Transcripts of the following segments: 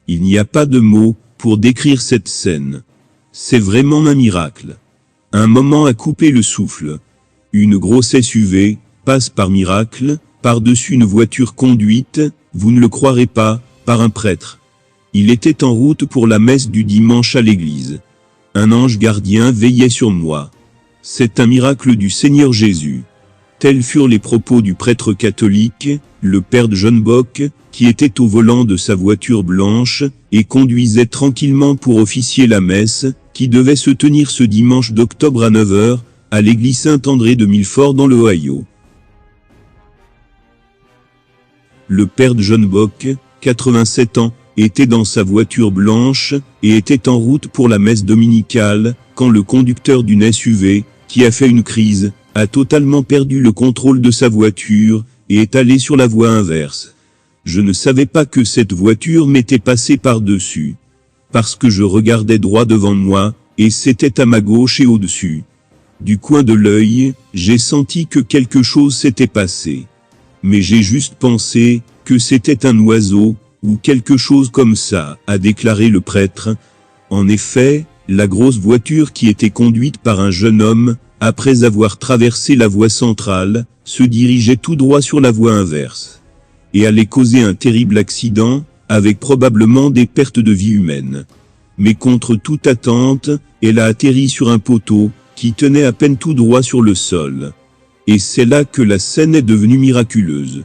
Il n'y a pas de mots pour décrire cette scène. C'est vraiment un miracle. Un moment à couper le souffle. Une grosse SUV passe par miracle, par-dessus une voiture conduite, vous ne le croirez pas, par un prêtre. Il était en route pour la messe du dimanche à l'église. Un ange gardien veillait sur moi. C'est un miracle du Seigneur Jésus. Tels furent les propos du prêtre catholique, le père de John Bock, qui était au volant de sa voiture blanche, et conduisait tranquillement pour officier la messe, qui devait se tenir ce dimanche d'octobre à 9h, à l'église Saint-André de Milford dans l'Ohio. Le père de John Bock, 87 ans, était dans sa voiture blanche, et était en route pour la messe dominicale, quand le conducteur d'une SUV, qui a fait une crise, a totalement perdu le contrôle de sa voiture, et est allé sur la voie inverse. Je ne savais pas que cette voiture m'était passée par-dessus. Parce que je regardais droit devant moi, et c'était à ma gauche et au-dessus. Du coin de l'œil, j'ai senti que quelque chose s'était passé. Mais j'ai juste pensé que c'était un oiseau, ou quelque chose comme ça, a déclaré le prêtre. En effet, la grosse voiture qui était conduite par un jeune homme, après avoir traversé la voie centrale, se dirigeait tout droit sur la voie inverse. Et allait causer un terrible accident, avec probablement des pertes de vie humaines. Mais contre toute attente, elle a atterri sur un poteau, qui tenait à peine tout droit sur le sol. Et c'est là que la scène est devenue miraculeuse.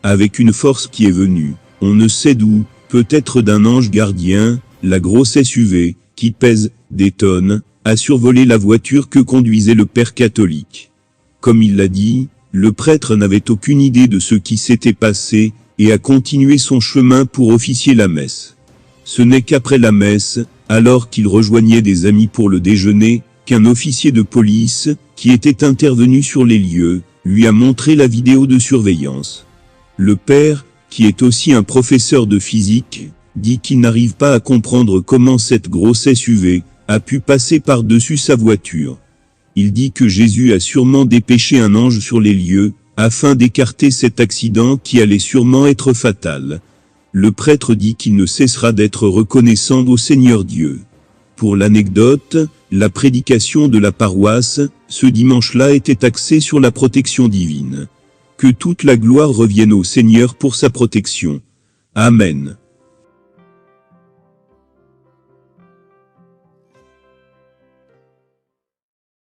Avec une force qui est venue, on ne sait d'où, peut-être d'un ange gardien, la grosse SUV, qui pèse des tonnes, a survolé la voiture que conduisait le père catholique. Comme il l'a dit, le prêtre n'avait aucune idée de ce qui s'était passé, et a continué son chemin pour officier la messe. Ce n'est qu'après la messe, alors qu'il rejoignait des amis pour le déjeuner, qu'un officier de police, qui était intervenu sur les lieux, lui a montré la vidéo de surveillance. Le père, qui est aussi un professeur de physique, dit qu'il n'arrive pas à comprendre comment cette grosse SUV a pu passer par-dessus sa voiture. Il dit que Jésus a sûrement dépêché un ange sur les lieux, afin d'écarter cet accident qui allait sûrement être fatal. Le prêtre dit qu'il ne cessera d'être reconnaissant au Seigneur Dieu. Pour l'anecdote, la prédication de la paroisse, ce dimanche-là était axée sur la protection divine. Que toute la gloire revienne au Seigneur pour sa protection. Amen.